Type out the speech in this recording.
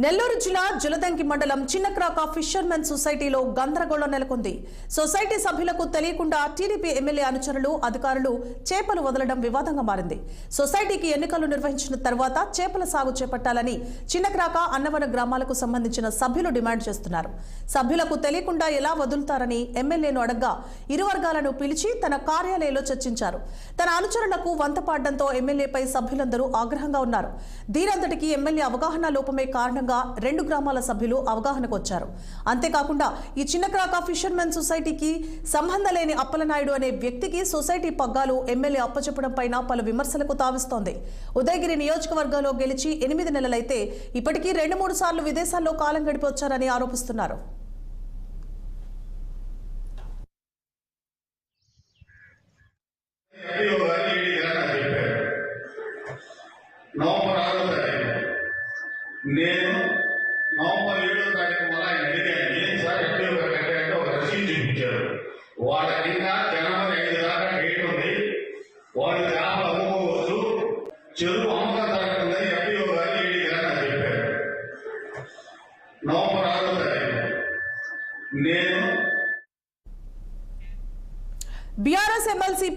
నెల్లూరు జిల్లా జలదంకి మండలం చిన్నక్రాక ఫిషర్మెన్ సొసైటీలో గందరగోళం నెలకొంది. సొసైటీ సభ్యులకు తెలియకుండా టీడీపీ ఎమ్మెల్యే అనుచరులు అధికారులు చేపలు వదలడం వివాదంగా మారింది. సొసైటీకి ఎన్నికలు నిర్వహించిన తర్వాత చేపల సాగు చేపట్టాలని చిన్నక్రాక అన్నవరం గ్రామాలకు సంబంధించిన సభ్యులు డిమాండ్ చేస్తున్నారు. సభ్యులకు తెలియకుండా ఎలా వదులుతారని ఎమ్మెల్యేను అడగ్గా ఇరు వర్గాలను పిలిచి తన కార్యాలయంలో చర్చించారు. తన అనుచరులకు వంతపాడడంతో ఎమ్మెల్యేపై సభ్యులందరూ ఆగ్రహంగా ఉన్నారు. దీనంతటికీ ఎమ్మెల్యే అవగాహన లోపమే కారణం రెండు గ్రామాల సభ్యులు అవగాహనకు వచ్చారు. అంతేకాకుండా ఈ చిన్నక్రాక ఫిషర్మెన్ సొసైటీకి సంబంధం లేని అప్పలనాయుడు అనే వ్యక్తికి సొసైటీ పగ్గాలు ఎమ్మెల్యే అప్పచెప్పడం పైన పలు విమర్శలకు తావిస్తోంది. ఉదయగిరి నియోజకవర్గంలో గెలిచి 8 నెలలైతే ఇప్పటికీ 2-3 సార్లు విదేశాల్లో కాలం గడిపి వచ్చారని ఆరోపిస్తున్నారు. నేను నవంబర్ 7వ తారీఖు ఆయన అడిగాను, ఏం సార్ ఎప్పుడు కట్టారంటే ఒక రసీదు చూపించారు. వాళ్ళ కింద జనవరి 5 దాకా డేట్ ఉంది. వాళ్ళు చేపలు అమ్ముకోవచ్చు, చెరువు అమ్మకం జరుగుతుందని ఎఫ్ఈఓ గారు ఏడీ గారు నాకు చెప్పారు. నవంబర్ 6వ తారీఖు నేను బీఆర్ఎస్ ఎమ్మెల్సీ